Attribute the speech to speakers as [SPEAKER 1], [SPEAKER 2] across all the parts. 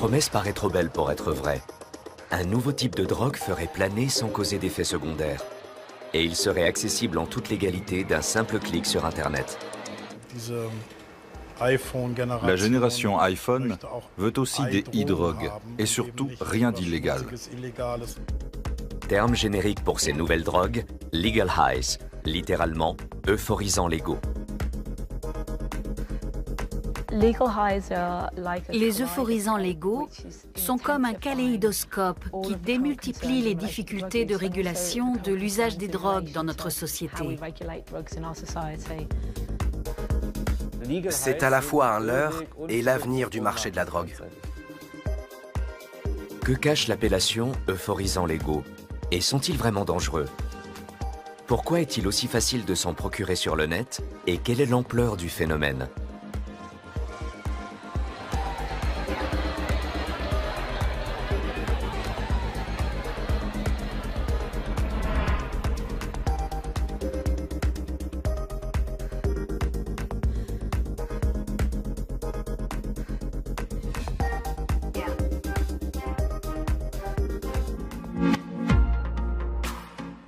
[SPEAKER 1] promesse paraît trop belle pour être vraie. Un nouveau type de drogue ferait planer sans causer d'effets secondaires. Et il serait accessible en toute légalité d'un simple clic sur Internet.
[SPEAKER 2] La génération iPhone veut aussi des e-drogues et surtout rien d'illégal.
[SPEAKER 1] Terme générique pour ces nouvelles drogues, Legal Highs, littéralement euphorisants légaux.
[SPEAKER 3] Les euphorisants légaux sont comme un kaléidoscope qui démultiplie les difficultés de régulation de l'usage des drogues dans notre société.
[SPEAKER 4] C'est à la fois un leurre et l'avenir du marché de la drogue.
[SPEAKER 1] Que cache l'appellation euphorisants légaux? Et sont-ils vraiment dangereux? Pourquoi est-il aussi facile de s'en procurer sur le net? Et quelle est l'ampleur du phénomène?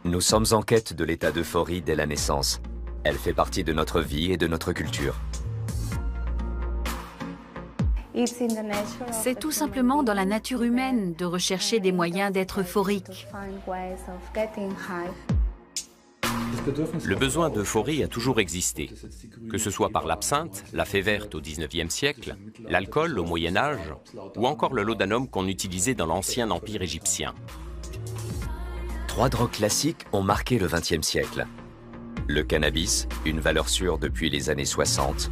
[SPEAKER 1] Nous sommes en quête de l'état d'euphorie dès la naissance. Elle fait partie de notre vie et de notre culture.
[SPEAKER 3] C'est tout simplement dans la nature humaine de rechercher des moyens d'être euphorique.
[SPEAKER 5] Le besoin d'euphorie a toujours existé, que ce soit par l'absinthe, la fée verte au XIXe siècle, l'alcool au Moyen Âge, ou encore le laudanum qu'on utilisait dans l'ancien empire égyptien.
[SPEAKER 1] 3 drogues classiques ont marqué le XXe siècle. Le cannabis, une valeur sûre depuis les années 60.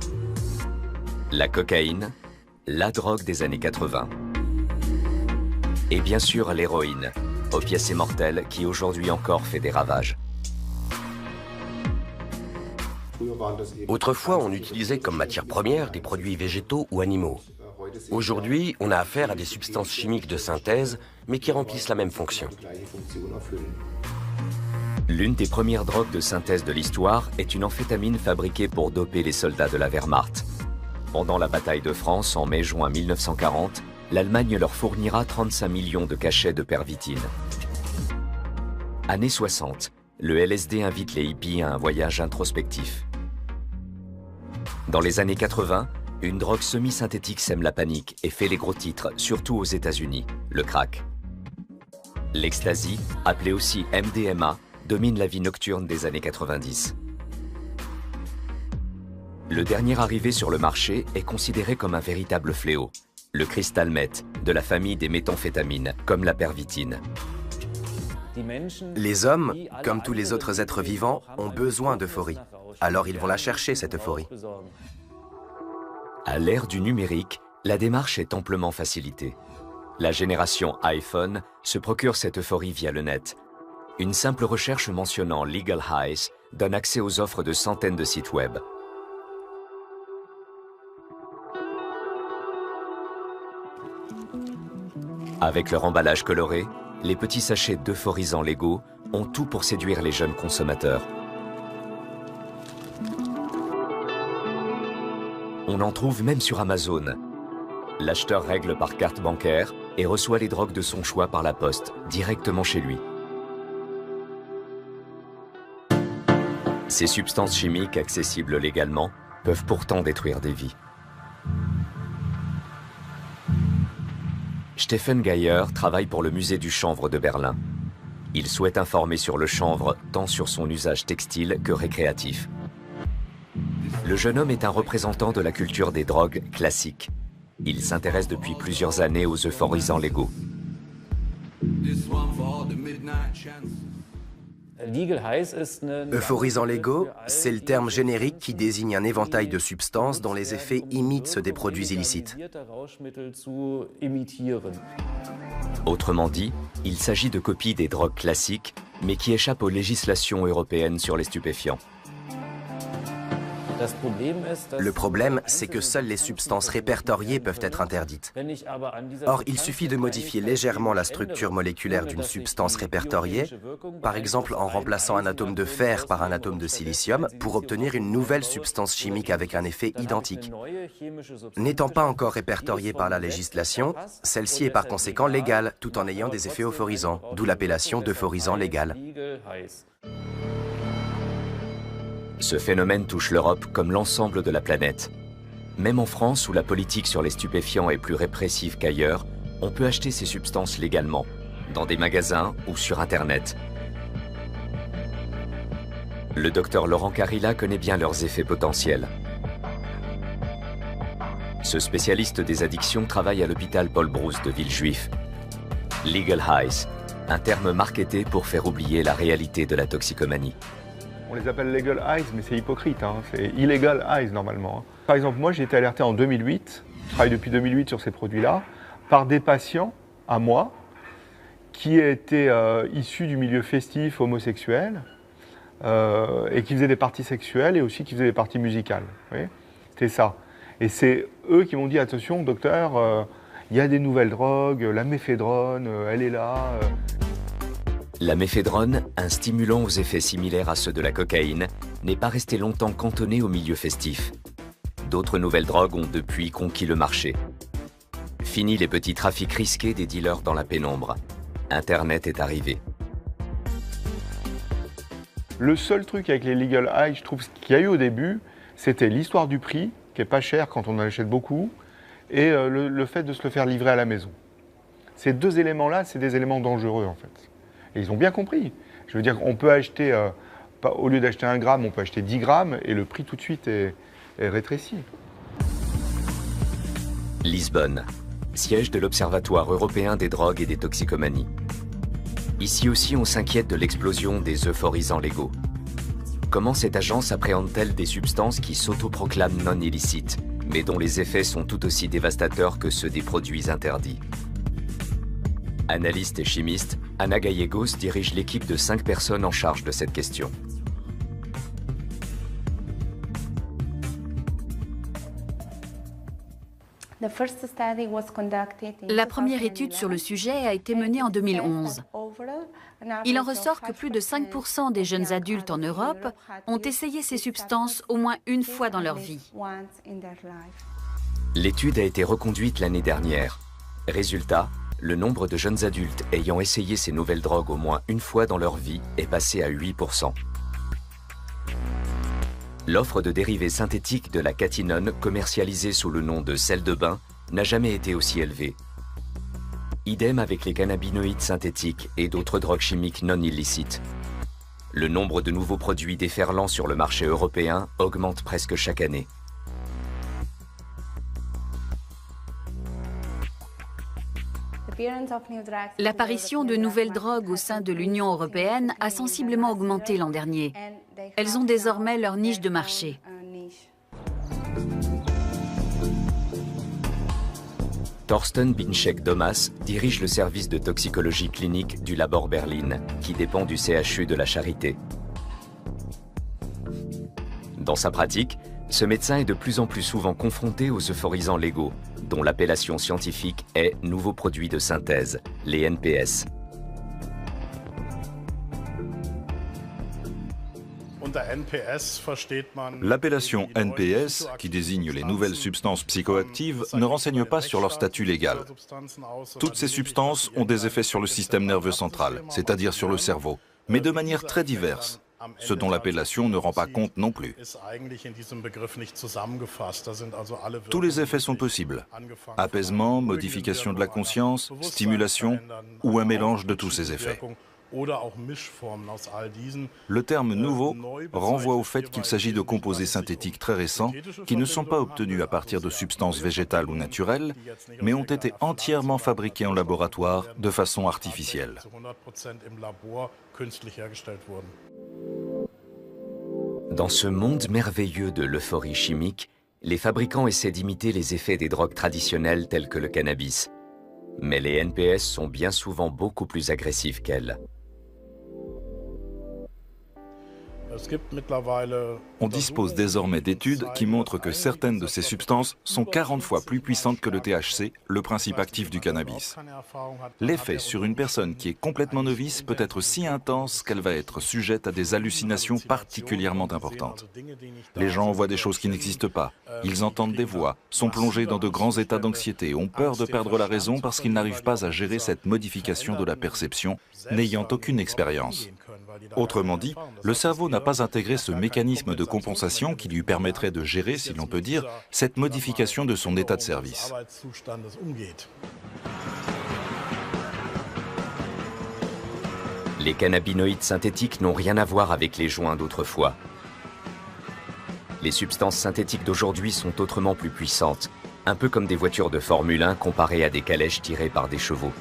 [SPEAKER 1] La cocaïne, la drogue des années 80. Et bien sûr l'héroïne, opiacé mortel qui aujourd'hui encore fait des ravages.
[SPEAKER 6] Autrefois, on utilisait comme matière première des produits végétaux ou animaux. Aujourd'hui, on a affaire à des substances chimiques de synthèse, mais qui remplissent la même fonction.
[SPEAKER 1] L'une des premières drogues de synthèse de l'histoire est une amphétamine fabriquée pour doper les soldats de la Wehrmacht. Pendant la bataille de France en mai-juin 1940, l'Allemagne leur fournira 35 millions de cachets de pervitine. Années 60, le LSD invite les hippies à un voyage introspectif. Dans les années 80, une drogue semi-synthétique sème la panique et fait les gros titres, surtout aux États-Unis, le crack. L'ecstasy, appelée aussi MDMA, domine la vie nocturne des années 90. Le dernier arrivé sur le marché est considéré comme un véritable fléau, le cristal meth, de la famille des méthamphétamines, comme la pervitine.
[SPEAKER 4] Les hommes, comme tous les autres êtres vivants, ont besoin d'euphorie. Alors ils vont la chercher, cette euphorie.
[SPEAKER 1] À l'ère du numérique, la démarche est amplement facilitée. La génération iPhone se procure cette euphorie via le net. Une simple recherche mentionnant Legal Highs donne accès aux offres de centaines de sites web. Avec leur emballage coloré, les petits sachets d'euphorisants légaux ont tout pour séduire les jeunes consommateurs. On en trouve même sur Amazon. L'acheteur règle par carte bancaire et reçoit les drogues de son choix par la poste, directement chez lui. Ces substances chimiques accessibles légalement peuvent pourtant détruire des vies. Stephen Geyer travaille pour le musée du chanvre de Berlin. Il souhaite informer sur le chanvre tant sur son usage textile que récréatif. Le jeune homme est un représentant de la culture des drogues classiques. Il s'intéresse depuis plusieurs années aux euphorisants légaux.
[SPEAKER 4] Euphorisants légaux, c'est le terme générique qui désigne un éventail de substances dont les effets imitent ceux des produits illicites.
[SPEAKER 1] Autrement dit, il s'agit de copies des drogues classiques, mais qui échappent aux législations européennes sur les stupéfiants.
[SPEAKER 4] Le problème, c'est que seules les substances répertoriées peuvent être interdites. Or, il suffit de modifier légèrement la structure moléculaire d'une substance répertoriée, par exemple en remplaçant un atome de fer par un atome de silicium, pour obtenir une nouvelle substance chimique avec un effet identique. N'étant pas encore répertoriée par la législation, celle-ci est par conséquent légale, tout en ayant des effets euphorisants, d'où l'appellation d'euphorisant légal.
[SPEAKER 1] Ce phénomène touche l'Europe comme l'ensemble de la planète. Même en France, où la politique sur les stupéfiants est plus répressive qu'ailleurs, on peut acheter ces substances légalement, dans des magasins ou sur Internet. Le docteur Laurent Carilla connaît bien leurs effets potentiels. Ce spécialiste des addictions travaille à l'hôpital Paul Brousse de Villejuif. Legal highs, un terme marketé pour faire oublier la réalité de la toxicomanie.
[SPEAKER 7] On les appelle legal highs, mais c'est hypocrite, hein. C'est illegal highs normalement. Par exemple, moi j'ai été alerté en 2008, je travaille depuis 2008 sur ces produits-là, par des patients à moi qui étaient issus du milieu festif homosexuel et qui faisaient des parties sexuelles et aussi qui faisaient des parties musicales. C'était ça. Et c'est eux qui m'ont dit, attention docteur, il y a des nouvelles drogues, la méphédrone, elle est là.
[SPEAKER 1] La méphédrone, un stimulant aux effets similaires à ceux de la cocaïne, n'est pas resté longtemps cantonné au milieu festif. D'autres nouvelles drogues ont depuis conquis le marché. Fini les petits trafics risqués des dealers dans la pénombre. Internet est arrivé.
[SPEAKER 7] Le seul truc avec les legal highs, je trouve, ce qu'il y a eu au début, c'était l'histoire du prix, qui n'est pas cher quand on en achète beaucoup, et le fait de se le faire livrer à la maison. Ces deux éléments-là, c'est des éléments dangereux en fait. Et ils ont bien compris. Je veux dire, on peut acheter, au lieu d'acheter 1 gramme, on peut acheter 10 grammes et le prix tout de suite est rétréci.
[SPEAKER 1] Lisbonne, siège de l'Observatoire européen des drogues et des toxicomanies. Ici aussi, on s'inquiète de l'explosion des euphorisants légaux. Comment cette agence appréhende-t-elle des substances qui s'autoproclament non illicites, mais dont les effets sont tout aussi dévastateurs que ceux des produits interdits? Analyste et chimiste, Ana Gallegos dirige l'équipe de 5 personnes en charge de cette question.
[SPEAKER 3] La première étude sur le sujet a été menée en 2011. Il en ressort que plus de 5% des jeunes adultes en Europe ont essayé ces substances au moins une fois dans leur vie.
[SPEAKER 1] L'étude a été reconduite l'année dernière. Résultat, le nombre de jeunes adultes ayant essayé ces nouvelles drogues au moins une fois dans leur vie est passé à 8%. L'offre de dérivés synthétiques de la catinone, commercialisée sous le nom de sel de bain, n'a jamais été aussi élevée. Idem avec les cannabinoïdes synthétiques et d'autres drogues chimiques non illicites. Le nombre de nouveaux produits déferlant sur le marché européen augmente presque chaque année.
[SPEAKER 3] L'apparition de nouvelles drogues au sein de l'Union européenne a sensiblement augmenté l'an dernier. Elles ont désormais leur niche de marché.
[SPEAKER 1] Thorsten Binczek-Domas dirige le service de toxicologie clinique du Labor Berlin, qui dépend du CHU de la Charité. Dans sa pratique, ce médecin est de plus en plus souvent confronté aux euphorisants légaux, dont l'appellation scientifique est nouveaux produits de synthèse, les NPS.
[SPEAKER 2] L'appellation NPS, qui désigne les nouvelles substances psychoactives, ne renseigne pas sur leur statut légal. Toutes ces substances ont des effets sur le système nerveux central, c'est-à-dire sur le cerveau, mais de manière très diverse, ce dont l'appellation ne rend pas compte non plus. Tous les effets sont possibles. Apaisement, modification de la conscience, stimulation ou un mélange de tous ces effets. Le terme « nouveau » renvoie au fait qu'il s'agit de composés synthétiques très récents qui ne sont pas obtenus à partir de substances végétales ou naturelles, mais ont été entièrement fabriqués en laboratoire de façon artificielle.
[SPEAKER 1] Dans ce monde merveilleux de l'euphorie chimique, les fabricants essaient d'imiter les effets des drogues traditionnelles telles que le cannabis. Mais les NPS sont bien souvent beaucoup plus agressifs qu'elles.
[SPEAKER 2] On dispose désormais d'études qui montrent que certaines de ces substances sont 40 fois plus puissantes que le THC, le principe actif du cannabis. L'effet sur une personne qui est complètement novice peut être si intense qu'elle va être sujette à des hallucinations particulièrement importantes. Les gens voient des choses qui n'existent pas, ils entendent des voix, sont plongés dans de grands états d'anxiété, ont peur de perdre la raison parce qu'ils n'arrivent pas à gérer cette modification de la perception, n'ayant aucune expérience. Autrement dit, le cerveau n'a pas intégré ce mécanisme de compensation qui lui permettrait de gérer, si l'on peut dire, cette modification de son état de service.
[SPEAKER 1] Les cannabinoïdes synthétiques n'ont rien à voir avec les joints d'autrefois. Les substances synthétiques d'aujourd'hui sont autrement plus puissantes, un peu comme des voitures de Formule 1 comparées à des calèches tirées par des chevaux.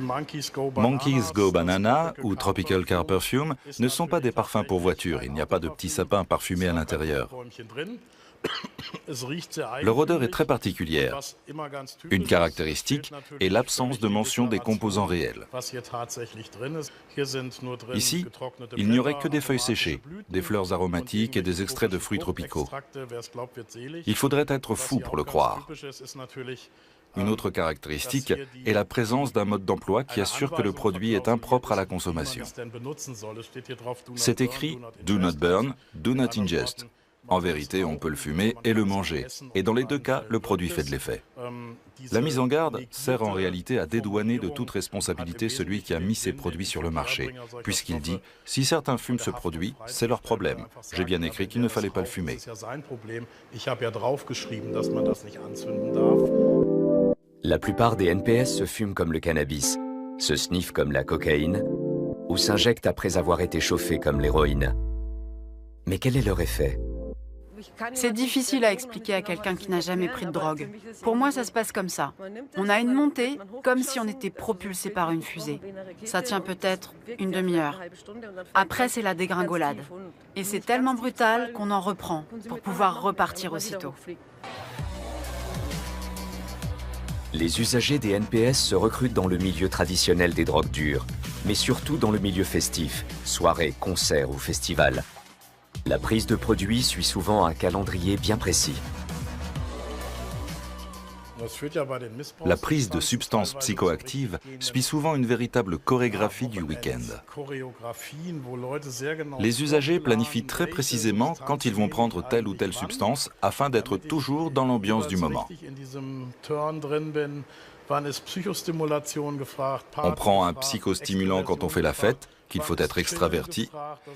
[SPEAKER 2] Monkeys Go Banana ou Tropical Car Perfume ne sont pas des parfums pour voiture, il n'y a pas de petits sapins parfumés à l'intérieur. Leur odeur est très particulière. Une caractéristique est l'absence de mention des composants réels. Ici, il n'y aurait que des feuilles séchées, des fleurs aromatiques et des extraits de fruits tropicaux. Il faudrait être fou pour le croire. Une autre caractéristique est la présence d'un mode d'emploi qui assure que le produit est impropre à la consommation. C'est écrit « Do not burn, do not ingest ». En vérité, on peut le fumer et le manger, et dans les deux cas, le produit fait de l'effet. La mise en garde sert en réalité à dédouaner de toute responsabilité celui qui a mis ces produits sur le marché, puisqu'il dit « si certains fument ce produit, c'est leur problème. J'ai bien écrit qu'il ne fallait pas le fumer ».
[SPEAKER 1] La plupart des NPS se fument comme le cannabis, se sniffent comme la cocaïne, ou s'injectent après avoir été chauffés comme l'héroïne. Mais quel est leur effet ?
[SPEAKER 8] C'est difficile à expliquer à quelqu'un qui n'a jamais pris de drogue. Pour moi, ça se passe comme ça. On a une montée, comme si on était propulsé par une fusée. Ça tient peut-être une demi-heure. Après, c'est la dégringolade. Et c'est tellement brutal qu'on en reprend pour pouvoir repartir aussitôt.
[SPEAKER 1] Les usagers des NPS se recrutent dans le milieu traditionnel des drogues dures, mais surtout dans le milieu festif, soirées, concerts ou festivals. La prise de produits suit souvent un calendrier bien précis.
[SPEAKER 2] La prise de substances psychoactives suit souvent une véritable chorégraphie du week-end. Les usagers planifient très précisément quand ils vont prendre telle ou telle substance afin d'être toujours dans l'ambiance du moment. On prend un psychostimulant quand on fait la fête, qu'il faut être extraverti,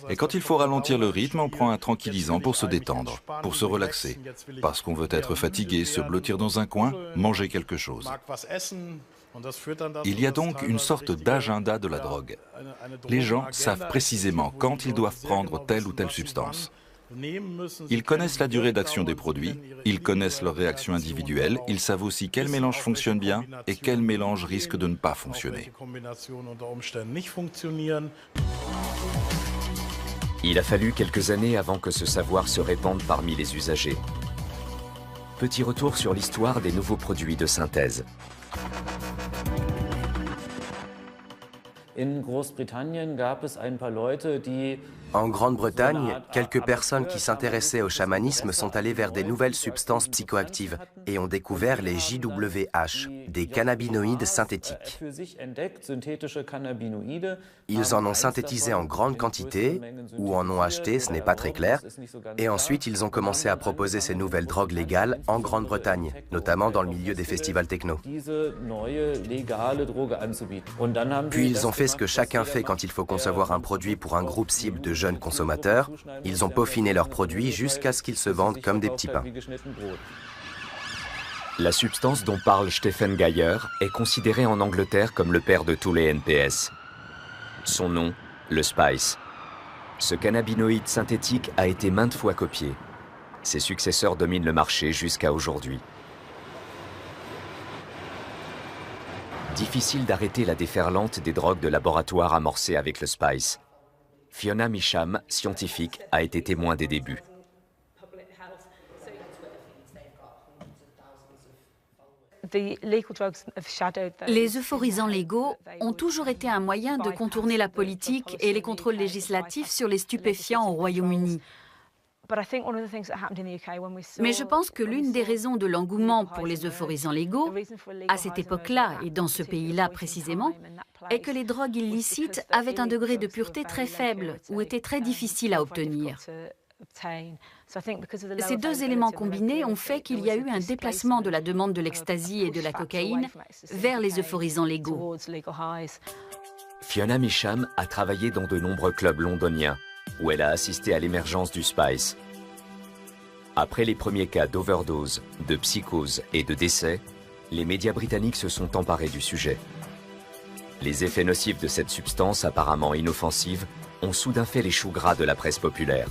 [SPEAKER 2] et quand il faut ralentir le rythme, on prend un tranquillisant pour se détendre, pour se relaxer, parce qu'on veut être fatigué, se blottir dans un coin, manger quelque chose. Il y a donc une sorte d'agenda de la drogue. Les gens savent précisément quand ils doivent prendre telle ou telle substance. Ils connaissent la durée d'action des produits, ils connaissent leurs réactions individuelles, ils savent aussi quel mélange fonctionne bien et quel mélange risque de ne pas fonctionner.
[SPEAKER 1] Il a fallu quelques années avant que ce savoir se répande parmi les usagers. Petit retour sur l'histoire des nouveaux produits de synthèse.
[SPEAKER 4] En Grande-Bretagne, quelques personnes qui s'intéressaient au chamanisme sont allées vers des nouvelles substances psychoactives et ont découvert les JWH, des cannabinoïdes synthétiques. Ils en ont synthétisé en grande quantité, ou en ont acheté, ce n'est pas très clair, et ensuite ils ont commencé à proposer ces nouvelles drogues légales en Grande-Bretagne, notamment dans le milieu des festivals techno. Puis ils ont fait ce que chacun fait quand il faut concevoir un produit pour un groupe cible de jeunes consommateurs, ils ont peaufiné leurs produits jusqu'à ce qu'ils se vendent comme des petits pains.
[SPEAKER 1] La substance dont parle Stephen Geyer est considérée en Angleterre comme le père de tous les NPS. Son nom, le Spice. Ce cannabinoïde synthétique a été maintes fois copié. Ses successeurs dominent le marché jusqu'à aujourd'hui. Difficile d'arrêter la déferlante des drogues de laboratoire amorcée avec le Spice. Fiona Measham, scientifique, a été témoin des débuts.
[SPEAKER 3] Les euphorisants légaux ont toujours été un moyen de contourner la politique et les contrôles législatifs sur les stupéfiants au Royaume-Uni. Mais je pense que l'une des raisons de l'engouement pour les euphorisants légaux, à cette époque-là et dans ce pays-là précisément, est que les drogues illicites avaient un degré de pureté très faible ou étaient très difficiles à obtenir. Ces deux éléments combinés ont fait qu'il y a eu un déplacement de la demande de l'ecstasy et de la cocaïne vers les euphorisants légaux.
[SPEAKER 1] Fiona Measham a travaillé dans de nombreux clubs londoniens, où elle a assisté à l'émergence du spice. Après les premiers cas d'overdose, de psychose et de décès, les médias britanniques se sont emparés du sujet. Les effets nocifs de cette substance apparemment inoffensive ont soudain fait les choux gras de la presse populaire.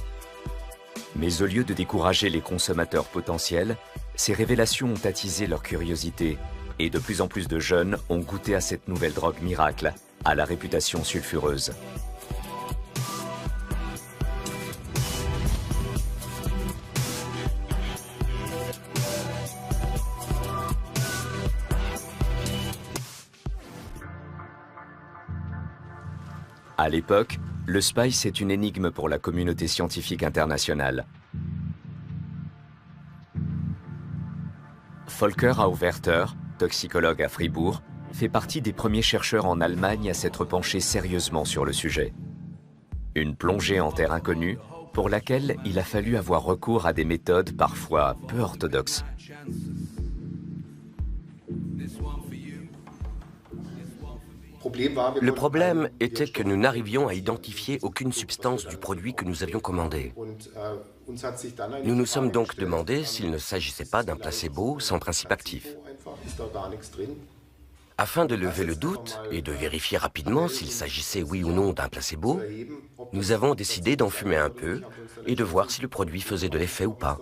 [SPEAKER 1] Mais au lieu de décourager les consommateurs potentiels, ces révélations ont attisé leur curiosité et de plus en plus de jeunes ont goûté à cette nouvelle drogue miracle, à la réputation sulfureuse. À l'époque, le spice est une énigme pour la communauté scientifique internationale. Volker Auwerter, toxicologue à Fribourg, fait partie des premiers chercheurs en Allemagne à s'être penché sérieusement sur le sujet. Une plongée en terre inconnue pour laquelle il a fallu avoir recours à des méthodes parfois peu orthodoxes.
[SPEAKER 6] Le problème était que nous n'arrivions à identifier aucune substance du produit que nous avions commandé. Nous nous sommes donc demandé s'il ne s'agissait pas d'un placebo sans principe actif. Afin de lever le doute et de vérifier rapidement s'il s'agissait oui ou non d'un placebo, nous avons décidé d'en fumer un peu et de voir si le produit faisait de l'effet ou pas.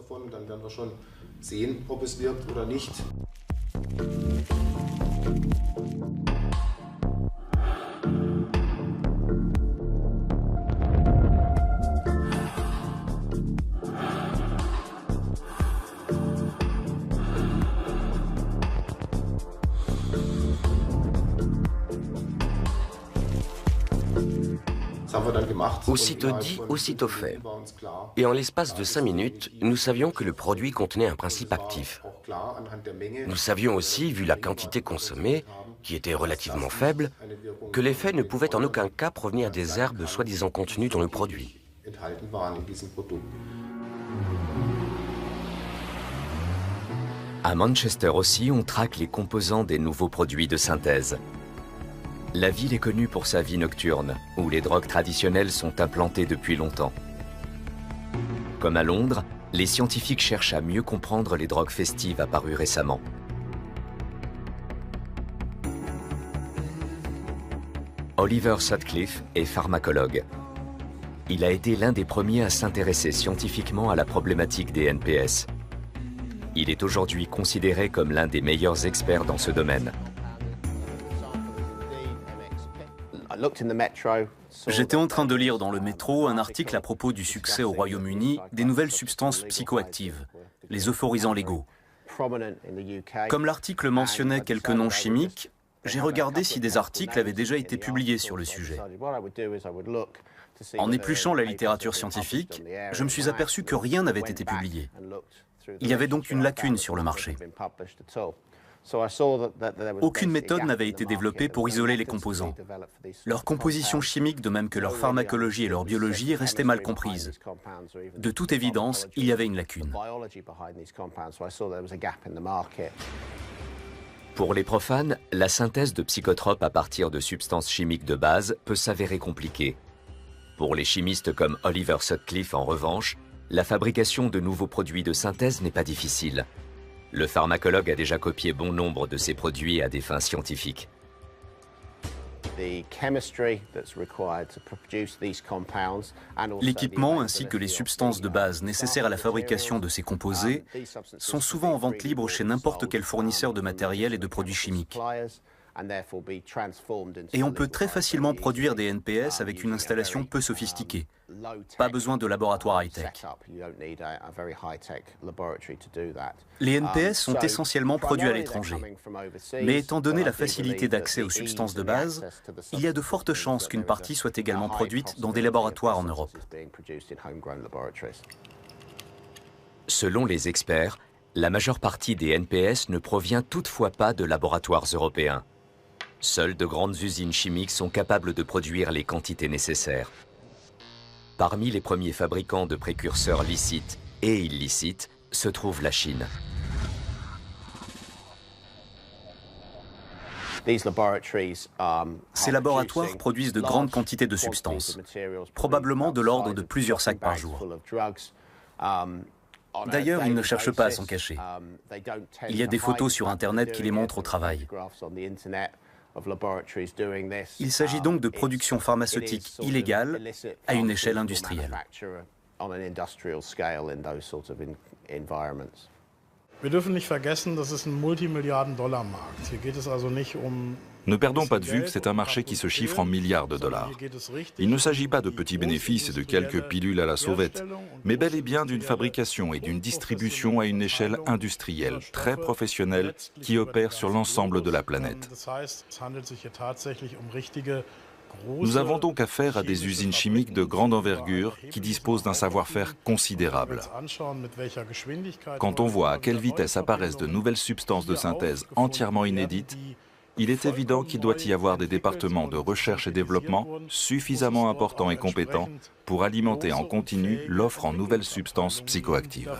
[SPEAKER 6] Aussitôt dit, aussitôt fait. Et en l'espace de 5 minutes, nous savions que le produit contenait un principe actif. Nous savions aussi, vu la quantité consommée, qui était relativement faible, que l'effet ne pouvait en aucun cas provenir des herbes soi-disant contenues dans le produit.
[SPEAKER 1] À Manchester aussi, on traque les composants des nouveaux produits de synthèse. La ville est connue pour sa vie nocturne, où les drogues traditionnelles sont implantées depuis longtemps. Comme à Londres, les scientifiques cherchent à mieux comprendre les drogues festives apparues récemment. Oliver Sutcliffe est pharmacologue. Il a été l'un des premiers à s'intéresser scientifiquement à la problématique des NPS. Il est aujourd'hui considéré comme l'un des meilleurs experts dans ce domaine.
[SPEAKER 9] J'étais en train de lire dans le métro un article à propos du succès au Royaume-Uni des nouvelles substances psychoactives, les euphorisants légaux. Comme l'article mentionnait quelques noms chimiques, j'ai regardé si des articles avaient déjà été publiés sur le sujet. En épluchant la littérature scientifique, je me suis aperçu que rien n'avait été publié. Il y avait donc une lacune sur le marché. Aucune méthode n'avait été développée pour isoler les composants. Leur composition chimique, de même que leur pharmacologie et leur biologie, restaient mal comprises. De toute évidence, il y avait une lacune.
[SPEAKER 1] Pour les profanes, la synthèse de psychotropes à partir de substances chimiques de base peut s'avérer compliquée. Pour les chimistes comme Oliver Sutcliffe, en revanche, la fabrication de nouveaux produits de synthèse n'est pas difficile. Le pharmacologue a déjà copié bon nombre de ces produits à des fins scientifiques.
[SPEAKER 9] L'équipement ainsi que les substances de base nécessaires à la fabrication de ces composés sont souvent en vente libre chez n'importe quel fournisseur de matériel et de produits chimiques. Et on peut très facilement produire des NPS avec une installation peu sophistiquée. Pas besoin de laboratoire high-tech. Les NPS sont essentiellement produits à l'étranger. Mais étant donné la facilité d'accès aux substances de base, il y a de fortes chances qu'une partie soit également produite dans des laboratoires en Europe.
[SPEAKER 1] Selon les experts, la majeure partie des NPS ne provient toutefois pas de laboratoires européens. Seules de grandes usines chimiques sont capables de produire les quantités nécessaires. Parmi les premiers fabricants de précurseurs licites et illicites se trouve la Chine.
[SPEAKER 9] Ces laboratoires produisent de grandes quantités de substances, probablement de l'ordre de plusieurs sacs par jour. D'ailleurs, ils ne cherchent pas à s'en cacher. Il y a des photos sur Internet qui les montrent au travail. Il s'agit donc de production pharmaceutique illégale à une échelle industrielle.
[SPEAKER 2] Ne perdons pas de vue que c'est un marché qui se chiffre en milliards de dollars. Il ne s'agit pas de petits bénéfices et de quelques pilules à la sauvette, mais bel et bien d'une fabrication et d'une distribution à une échelle industrielle, très professionnelle, qui opère sur l'ensemble de la planète. Nous avons donc affaire à des usines chimiques de grande envergure qui disposent d'un savoir-faire considérable. Quand on voit à quelle vitesse apparaissent de nouvelles substances de synthèse entièrement inédites, il est évident qu'il doit y avoir des départements de recherche et développement suffisamment importants et compétents pour alimenter en continu l'offre en nouvelles substances psychoactives.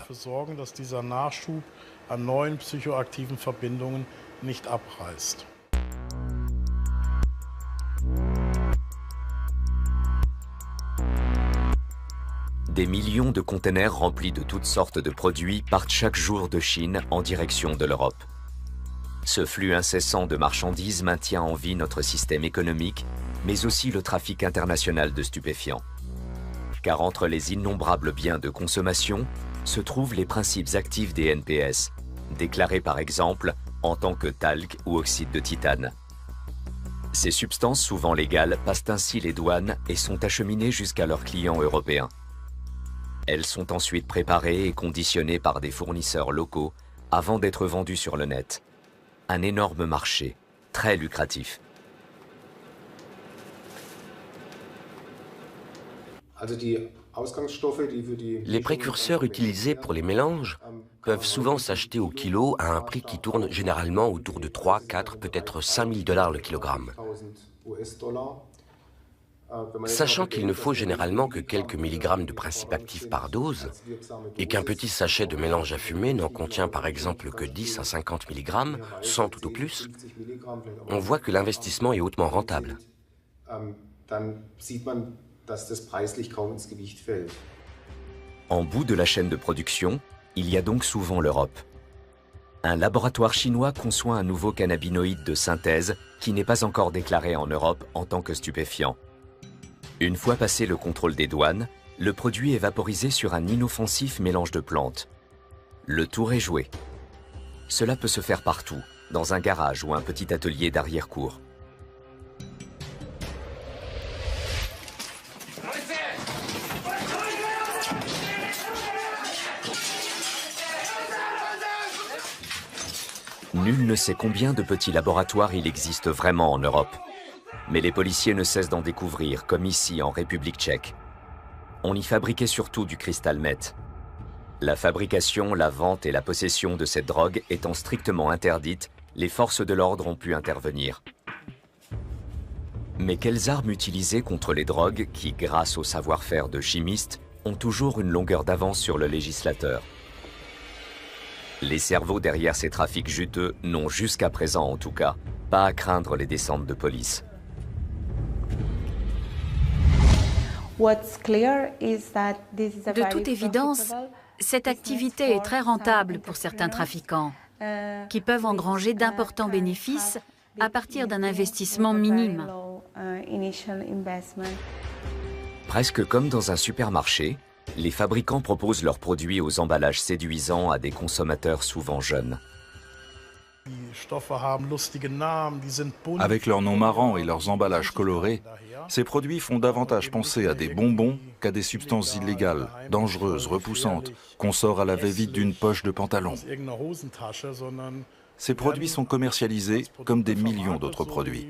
[SPEAKER 1] Des millions de containers remplis de toutes sortes de produits partent chaque jour de Chine en direction de l'Europe. Ce flux incessant de marchandises maintient en vie notre système économique, mais aussi le trafic international de stupéfiants. Car entre les innombrables biens de consommation se trouvent les principes actifs des NPS, déclarés par exemple en tant que talc ou oxyde de titane. Ces substances souvent légales passent ainsi les douanes et sont acheminées jusqu'à leurs clients européens. Elles sont ensuite préparées et conditionnées par des fournisseurs locaux avant d'être vendues sur le net. Un énorme marché, très lucratif.
[SPEAKER 6] Les précurseurs utilisés pour les mélanges peuvent souvent s'acheter au kilo à un prix qui tourne généralement autour de 3, 4, peut-être 5 000 $ le kilogramme. Sachant qu'il ne faut généralement que quelques milligrammes de principe actif par dose, et qu'un petit sachet de mélange à fumer n'en contient par exemple que 10 à 50 mg, 100 tout au plus, on voit que l'investissement est hautement rentable.
[SPEAKER 1] En bout de la chaîne de production, il y a donc souvent l'Europe. Un laboratoire chinois conçoit un nouveau cannabinoïde de synthèse qui n'est pas encore déclaré en Europe en tant que stupéfiant. Une fois passé le contrôle des douanes, le produit est vaporisé sur un inoffensif mélange de plantes. Le tour est joué. Cela peut se faire partout, dans un garage ou un petit atelier d'arrière-cour. Nul ne sait combien de petits laboratoires il existe vraiment en Europe. Mais les policiers ne cessent d'en découvrir, comme ici en République tchèque. On y fabriquait surtout du cristal meth. La fabrication, la vente et la possession de cette drogue étant strictement interdites, les forces de l'ordre ont pu intervenir. Mais quelles armes utiliser contre les drogues qui, grâce au savoir-faire de chimistes, ont toujours une longueur d'avance sur le législateur? Les cerveaux derrière ces trafics juteux n'ont jusqu'à présent en tout cas pas à craindre les descentes de police.
[SPEAKER 3] De toute évidence, cette activité est très rentable pour certains trafiquants, qui peuvent engranger d'importants bénéfices à partir d'un investissement minime.
[SPEAKER 1] Presque comme dans un supermarché, les fabricants proposent leurs produits aux emballages séduisants à des consommateurs souvent jeunes.
[SPEAKER 2] Avec leurs noms marrants et leurs emballages colorés, ces produits font davantage penser à des bonbons qu'à des substances illégales, dangereuses, repoussantes, qu'on sort à la va-vite d'une poche de pantalon. Ces produits sont commercialisés comme des millions d'autres produits.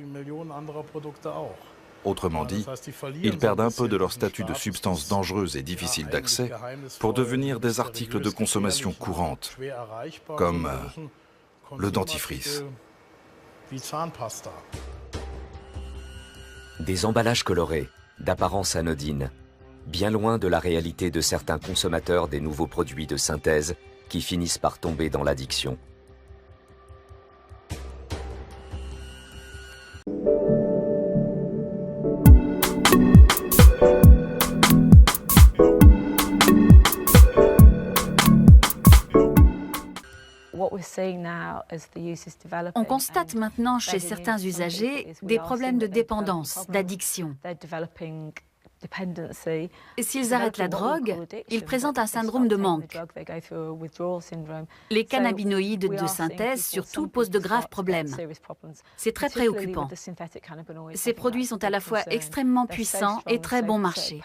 [SPEAKER 2] Autrement dit, ils perdent un peu de leur statut de substance dangereuse et difficile d'accès pour devenir des articles de consommation courante, comme le dentifrice.
[SPEAKER 1] Des emballages colorés, d'apparence anodine, bien loin de la réalité de certains consommateurs des nouveaux produits de synthèse qui finissent par tomber dans l'addiction.
[SPEAKER 3] On constate maintenant chez certains usagers des problèmes de dépendance, d'addiction. Et s'ils arrêtent la drogue, ils présentent un syndrome de manque. Les cannabinoïdes de synthèse surtout posent de graves problèmes. C'est très préoccupant. Ces produits sont à la fois extrêmement puissants et très bon marché.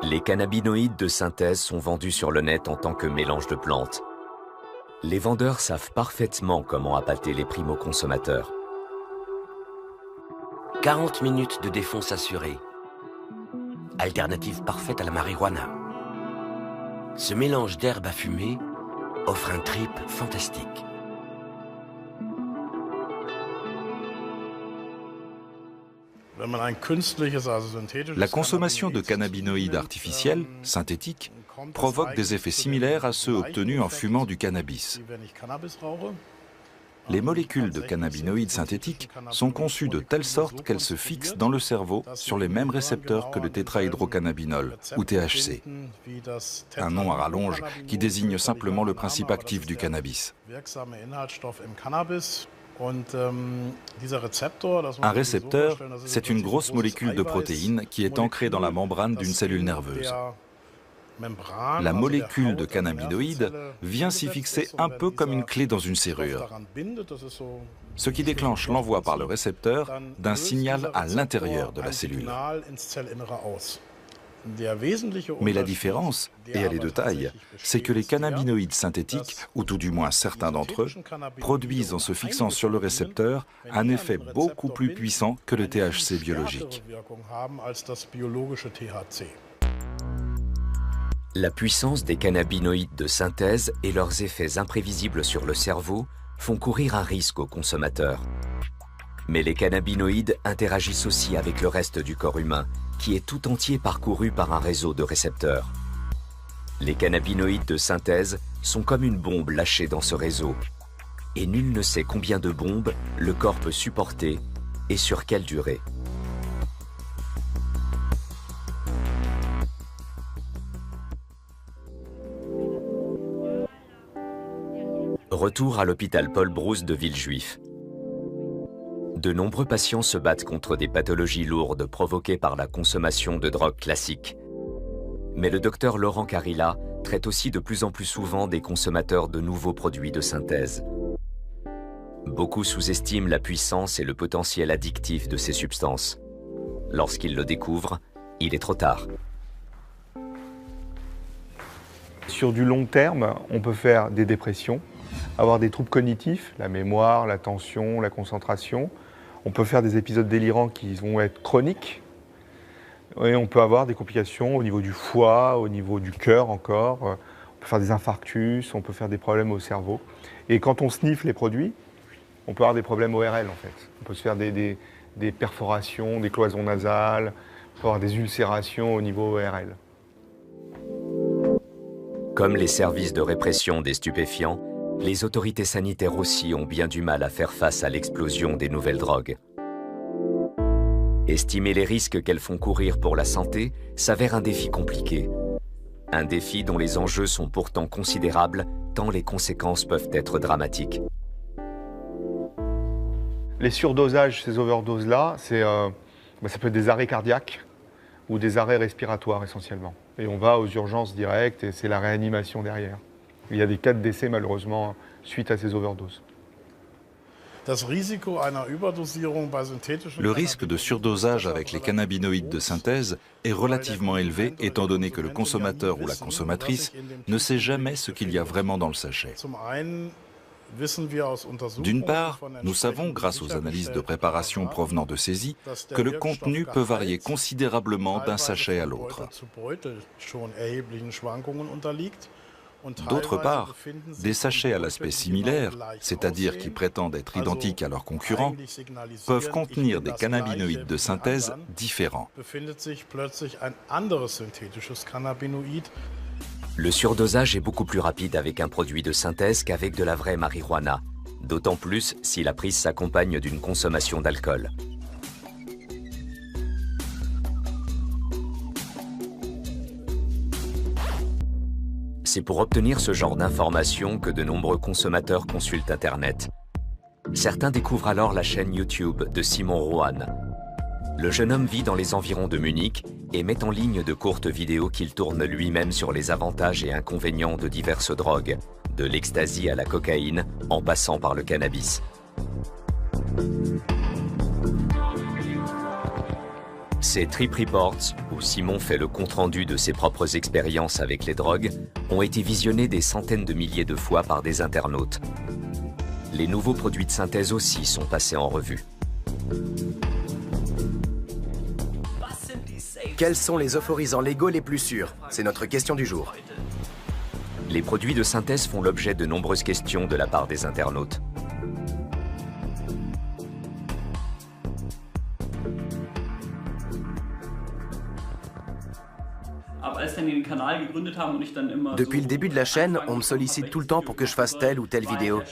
[SPEAKER 1] Les cannabinoïdes de synthèse sont vendus sur le net en tant que mélange de plantes. Les vendeurs savent parfaitement comment appâter les primo-consommateurs.
[SPEAKER 6] 40 minutes de défonce assurée. Alternative parfaite à la marijuana. Ce mélange d'herbes à fumer offre un trip fantastique.
[SPEAKER 2] La consommation de cannabinoïdes artificiels, synthétiques, provoque des effets similaires à ceux obtenus en fumant du cannabis. Les molécules de cannabinoïdes synthétiques sont conçues de telle sorte qu'elles se fixent dans le cerveau sur les mêmes récepteurs que le tétrahydrocannabinol, ou THC, un nom à rallonge qui désigne simplement le principe actif du cannabis. Un récepteur, c'est une grosse molécule de protéines qui est ancrée dans la membrane d'une cellule nerveuse. La molécule de cannabinoïde vient s'y fixer un peu comme une clé dans une serrure, ce qui déclenche l'envoi par le récepteur d'un signal à l'intérieur de la cellule. Mais la différence, et elle est de taille, c'est que les cannabinoïdes synthétiques, ou tout du moins certains d'entre eux, produisent en se fixant sur le récepteur un effet beaucoup plus puissant que le THC biologique.
[SPEAKER 1] La puissance des cannabinoïdes de synthèse et leurs effets imprévisibles sur le cerveau font courir un risque aux consommateurs. Mais les cannabinoïdes interagissent aussi avec le reste du corps humain, qui est tout entier parcouru par un réseau de récepteurs. Les cannabinoïdes de synthèse sont comme une bombe lâchée dans ce réseau. Et nul ne sait combien de bombes le corps peut supporter et sur quelle durée. Retour à l'hôpital Paul Brousse de Villejuif. De nombreux patients se battent contre des pathologies lourdes provoquées par la consommation de drogues classiques. Mais le docteur Laurent Carilla traite aussi de plus en plus souvent des consommateurs de nouveaux produits de synthèse. Beaucoup sous-estiment la puissance et le potentiel addictif de ces substances. Lorsqu'ils le découvrent, il est trop tard.
[SPEAKER 7] Sur du long terme, on peut faire des dépressions, avoir des troubles cognitifs, la mémoire, l'attention, la concentration. On peut faire des épisodes délirants qui vont être chroniques. Et on peut avoir des complications au niveau du foie, au niveau du cœur encore. On peut faire des infarctus, on peut faire des problèmes au cerveau. Et quand on sniffe les produits, on peut avoir des problèmes ORL en fait. On peut se faire des perforations, des cloisons nasales, on peut avoir des ulcérations au niveau ORL.
[SPEAKER 1] Comme les services de répression des stupéfiants, les autorités sanitaires aussi ont bien du mal à faire face à l'explosion des nouvelles drogues. Estimer les risques qu'elles font courir pour la santé s'avère un défi compliqué. Un défi dont les enjeux sont pourtant considérables, tant les conséquences peuvent être dramatiques.
[SPEAKER 7] Les surdosages, ces overdoses-là, ça peut être des arrêts cardiaques ou des arrêts respiratoires essentiellement. Et on va aux urgences directes et c'est la réanimation derrière. Il y a des cas de décès malheureusement suite à ces overdoses.
[SPEAKER 2] Le risque de surdosage avec les cannabinoïdes de synthèse est relativement élevé étant donné que le consommateur ou la consommatrice ne sait jamais ce qu'il y a vraiment dans le sachet. D'une part, nous savons, grâce aux analyses de préparation provenant de saisie, que le contenu peut varier considérablement d'un sachet à l'autre. D'autre part, des sachets à l'aspect similaire, c'est-à-dire qui prétendent être identiques à leurs concurrents, peuvent contenir des cannabinoïdes de synthèse différents.
[SPEAKER 1] Le surdosage est beaucoup plus rapide avec un produit de synthèse qu'avec de la vraie marijuana, d'autant plus si la prise s'accompagne d'une consommation d'alcool. C'est pour obtenir ce genre d'informations que de nombreux consommateurs consultent Internet. Certains découvrent alors la chaîne YouTube de Simon Rohan. Le jeune homme vit dans les environs de Munich et met en ligne de courtes vidéos qu'il tourne lui-même sur les avantages et inconvénients de diverses drogues, de l'ecstasy à la cocaïne, en passant par le cannabis. Ces Trip Reports, où Simon fait le compte-rendu de ses propres expériences avec les drogues, ont été visionnés des centaines de milliers de fois par des internautes. Les nouveaux produits de synthèse aussi sont passés en revue.
[SPEAKER 4] Quels sont les euphorisants légaux les plus sûrs? C'est notre question du jour.
[SPEAKER 1] Les produits de synthèse font l'objet de nombreuses questions de la part des internautes.
[SPEAKER 4] Depuis le début de la chaîne, on me sollicite tout le temps pour que je fasse telle ou telle vidéo.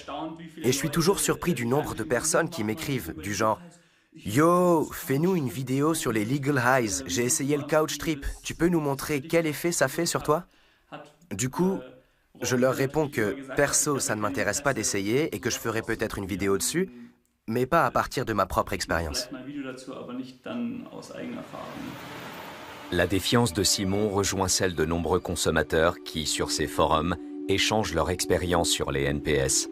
[SPEAKER 4] Et je suis toujours surpris du nombre de personnes qui m'écrivent, du genre « Yo, fais-nous une vidéo sur les legal highs, j'ai essayé le couch trip, tu peux nous montrer quel effet ça fait sur toi ?» Du coup, je leur réponds que perso, ça ne m'intéresse pas d'essayer et que je ferai peut-être une vidéo dessus, mais pas à partir de ma propre expérience.
[SPEAKER 1] La défiance de Simon rejoint celle de nombreux consommateurs qui, sur ces forums, échangent leur expérience sur les NPS.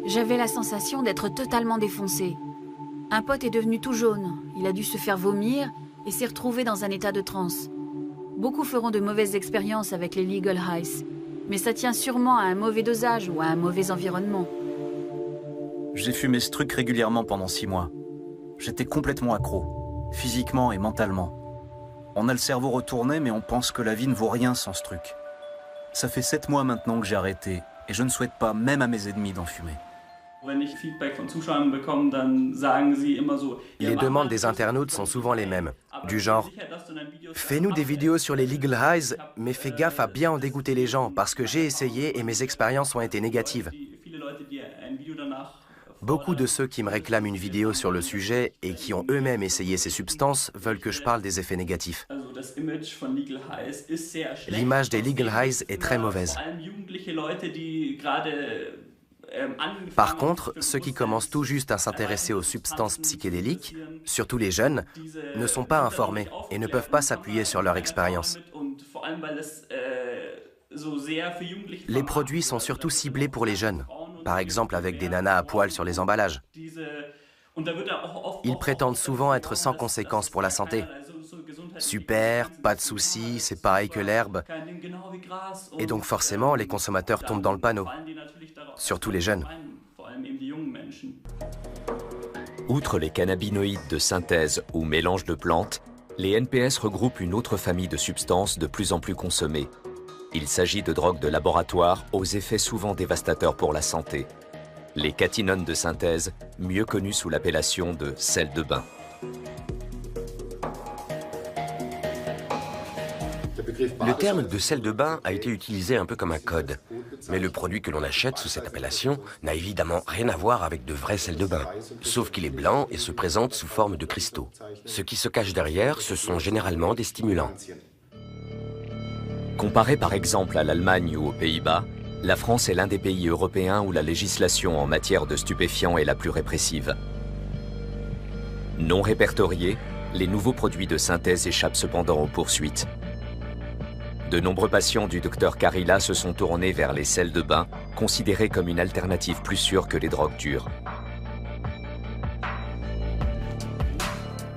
[SPEAKER 3] J'avais la sensation d'être totalement défoncée. Un pote est devenu tout jaune, il a dû se faire vomir et s'est retrouvé dans un état de transe. Beaucoup feront de mauvaises expériences avec les legal highs, mais ça tient sûrement à un mauvais dosage ou à un mauvais environnement.
[SPEAKER 9] J'ai fumé ce truc régulièrement pendant 6 mois. J'étais complètement accro, physiquement et mentalement. On a le cerveau retourné, mais on pense que la vie ne vaut rien sans ce truc. Ça fait 7 mois maintenant que j'ai arrêté, et je ne souhaite pas, même à mes ennemis, d'en fumer.
[SPEAKER 4] Les demandes des internautes sont souvent les mêmes, du genre « Fais-nous des vidéos sur les legal highs, mais fais gaffe à bien en dégoûter les gens, parce que j'ai essayé et mes expériences ont été négatives. » Beaucoup de ceux qui me réclament une vidéo sur le sujet et qui ont eux-mêmes essayé ces substances veulent que je parle des effets négatifs. L'image des legal highs est très mauvaise. Par contre, ceux qui commencent tout juste à s'intéresser aux substances psychédéliques, surtout les jeunes, ne sont pas informés et ne peuvent pas s'appuyer sur leur expérience. Les produits sont surtout ciblés pour les jeunes, par exemple avec des nanas à poil sur les emballages. Ils prétendent souvent être sans conséquences pour la santé. Super, pas de soucis, c'est pareil que l'herbe. Et donc forcément, les consommateurs tombent dans le panneau, surtout les jeunes.
[SPEAKER 1] Outre les cannabinoïdes de synthèse ou mélange de plantes, les NPS regroupent une autre famille de substances de plus en plus consommées. Il s'agit de drogues de laboratoire aux effets souvent dévastateurs pour la santé. Les catinones de synthèse, mieux connues sous l'appellation de sel de bain.
[SPEAKER 6] Le terme de sel de bain a été utilisé un peu comme un code. Mais le produit que l'on achète sous cette appellation n'a évidemment rien à voir avec de vrais sels de bain, sauf qu'il est blanc et se présente sous forme de cristaux. Ce qui se cache derrière, ce sont généralement des stimulants.
[SPEAKER 1] Comparé par exemple à l'Allemagne ou aux Pays-Bas, la France est l'un des pays européens où la législation en matière de stupéfiants est la plus répressive. Non répertoriés, les nouveaux produits de synthèse échappent cependant aux poursuites. De nombreux patients du docteur Carilla se sont tournés vers les sels de bain, considérées comme une alternative plus sûre que les drogues dures.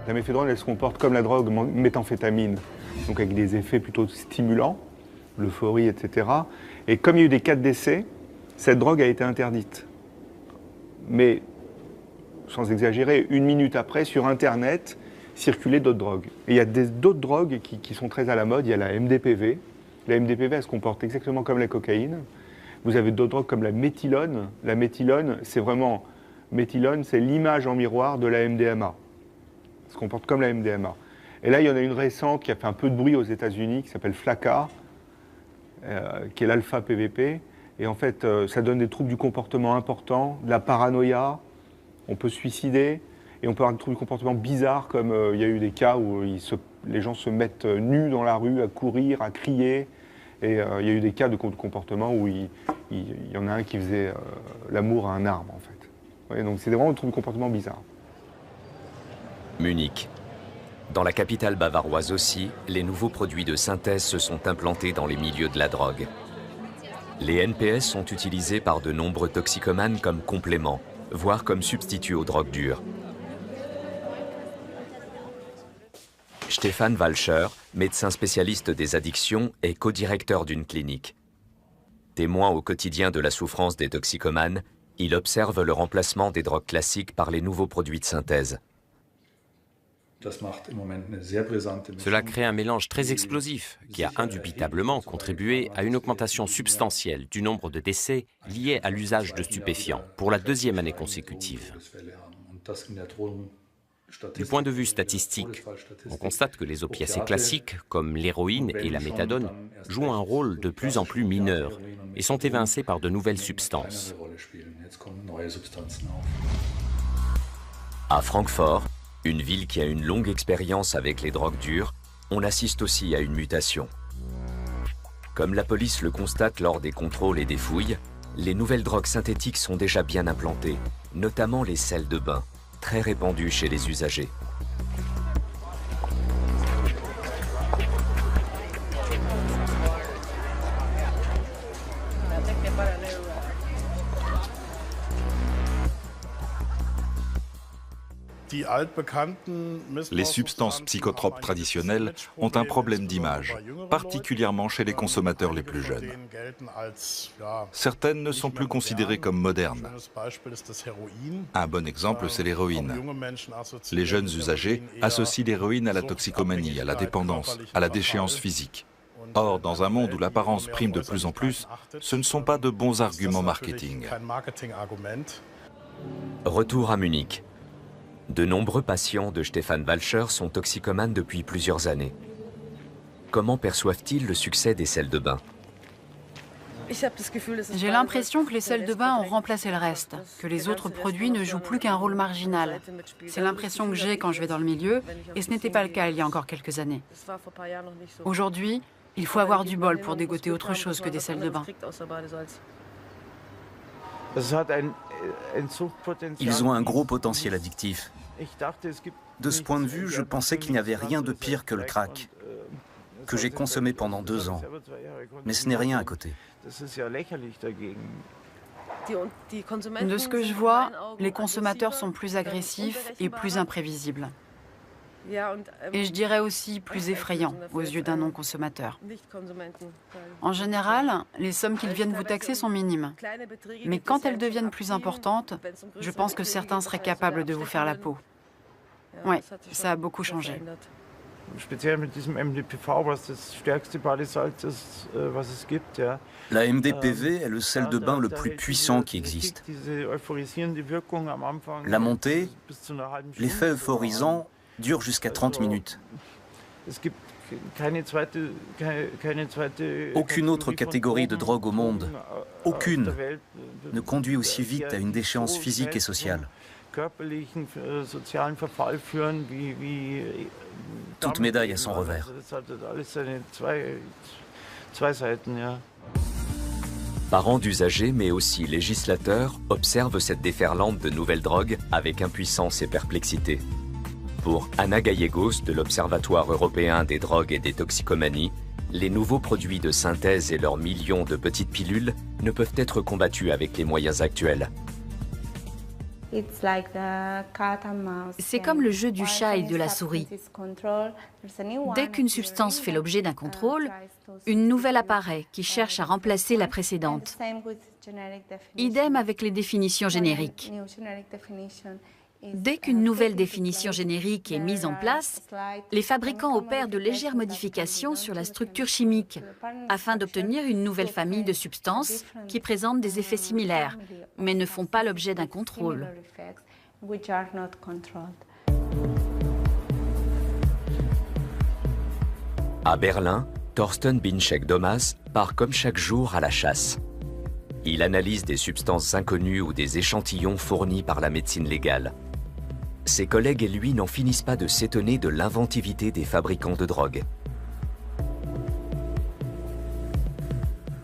[SPEAKER 7] La méphédrone, elle se comporte comme la drogue méthamphétamine, donc avec des effets plutôt stimulants, l'euphorie, etc. Et comme il y a eu des cas de décès, cette drogue a été interdite. Mais, sans exagérer, 1 minute après, sur Internet, circulaient d'autres drogues. Et il y a d'autres drogues qui sont très à la mode. Il y a la MDPV. La MDPV, elle se comporte exactement comme la cocaïne. Vous avez d'autres drogues comme la méthylone. La méthylone, c'est vraiment... Méthylone, c'est l'image en miroir de la MDMA. Elle se comporte comme la MDMA. Et là, il y en a une récente qui a fait un peu de bruit aux États-Unis, qui s'appelle Flakka, qui est l'alpha-PVP. Et en fait, ça donne des troubles du comportement importants, de la paranoïa, on peut se suicider, et on peut avoir des troubles du comportement bizarres, comme il y a eu des cas où les gens se mettent nus dans la rue, à courir, à crier. Et il y a eu des cas de comportement où il y en a un qui faisait l'amour à un arbre, en fait. Ouais, donc c'est vraiment des troubles du comportement bizarres.
[SPEAKER 1] Munich. Dans la capitale bavaroise aussi, les nouveaux produits de synthèse se sont implantés dans les milieux de la drogue. Les NPS sont utilisés par de nombreux toxicomanes comme complément, voire comme substitut aux drogues dures. Stefan Walcher, médecin spécialiste des addictions, est co-directeur d'une clinique. Témoin au quotidien de la souffrance des toxicomanes, il observe le remplacement des drogues classiques par les nouveaux produits de synthèse.
[SPEAKER 5] Cela crée un mélange très explosif qui a indubitablement contribué à une augmentation substantielle du nombre de décès liés à l'usage de stupéfiants pour la 2e année consécutive. Du point de vue statistique, on constate que les opiacés classiques, comme l'héroïne et la méthadone, jouent un rôle de plus en plus mineur et sont évincés par de nouvelles substances.
[SPEAKER 1] À Francfort, une ville qui a une longue expérience avec les drogues dures, on assiste aussi à une mutation. Comme la police le constate lors des contrôles et des fouilles, les nouvelles drogues synthétiques sont déjà bien implantées, notamment les sels de bain, très répandus chez les usagers.
[SPEAKER 2] Les substances psychotropes traditionnelles ont un problème d'image, particulièrement chez les consommateurs les plus jeunes. Certaines ne sont plus considérées comme modernes. Un bon exemple, c'est l'héroïne. Les jeunes usagers associent l'héroïne à la toxicomanie, à la dépendance, à la déchéance physique. Or, dans un monde où l'apparence prime de plus en plus, ce ne sont pas de bons arguments marketing.
[SPEAKER 1] Retour à Munich. De nombreux patients de Stefan Walcher sont toxicomanes depuis plusieurs années. Comment perçoivent-ils le succès des sels de bain?
[SPEAKER 8] J'ai l'impression que les sels de bain ont remplacé le reste, que les autres produits ne jouent plus qu'un rôle marginal. C'est l'impression que j'ai quand je vais dans le milieu, et ce n'était pas le cas il y a encore quelques années. Aujourd'hui, il faut avoir du bol pour dégoter autre chose que des sels de bain.
[SPEAKER 9] Ils ont un gros potentiel addictif. De ce point de vue, je pensais qu'il n'y avait rien de pire que le crack, que j'ai consommé pendant 2 ans. Mais ce n'est rien à côté.
[SPEAKER 8] De ce que je vois, les consommateurs sont plus agressifs et plus imprévisibles. Et je dirais aussi plus effrayants aux yeux d'un non-consommateur. En général, les sommes qu'ils viennent vous taxer sont minimes. Mais quand elles deviennent plus importantes, je pense que certains seraient capables de vous faire la peau. Oui, ça a beaucoup changé.
[SPEAKER 9] La MDPV est le sel de bain le plus puissant qui existe. La montée, l'effet euphorisant, dure jusqu'à 30 minutes. Aucune autre catégorie de drogue au monde, aucune, ne conduit aussi vite à une déchéance physique et sociale. Toute médaille a son revers.
[SPEAKER 1] Parents d'usagers, mais aussi législateurs, observent cette déferlante de nouvelles drogues avec impuissance et perplexité. Pour Anna Gallegos de l'Observatoire européen des drogues et des toxicomanies, les nouveaux produits de synthèse et leurs millions de petites pilules ne peuvent être combattus avec les moyens actuels.
[SPEAKER 3] C'est comme le jeu du chat et de la souris. Dès qu'une substance fait l'objet d'un contrôle, une nouvelle apparaît qui cherche à remplacer la précédente. Idem avec les définitions génériques. Dès qu'une nouvelle définition générique est mise en place, les fabricants opèrent de légères modifications sur la structure chimique afin d'obtenir une nouvelle famille de substances qui présentent des effets similaires, mais ne font pas l'objet d'un contrôle.
[SPEAKER 1] À Berlin, Thorsten Binczek-Domas part comme chaque jour à la chasse. Il analyse des substances inconnues ou des échantillons fournis par la médecine légale. Ses collègues et lui n'en finissent pas de s'étonner de l'inventivité des fabricants de drogue.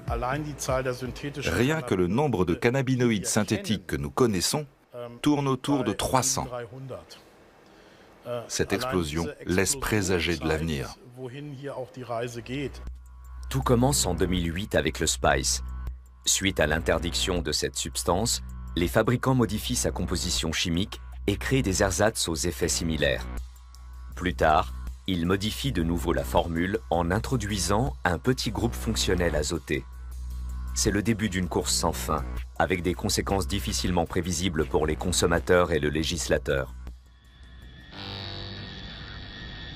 [SPEAKER 2] Rien que le nombre de cannabinoïdes synthétiques que nous connaissons tourne autour de 300. Cette explosion laisse présager de l'avenir.
[SPEAKER 1] Tout commence en 2008 avec le Spice. Suite à l'interdiction de cette substance, les fabricants modifient sa composition chimique et créent des ersatz aux effets similaires. Plus tard, ils modifient de nouveau la formule en introduisant un petit groupe fonctionnel azoté. C'est le début d'une course sans fin, avec des conséquences difficilement prévisibles pour les consommateurs et le législateur.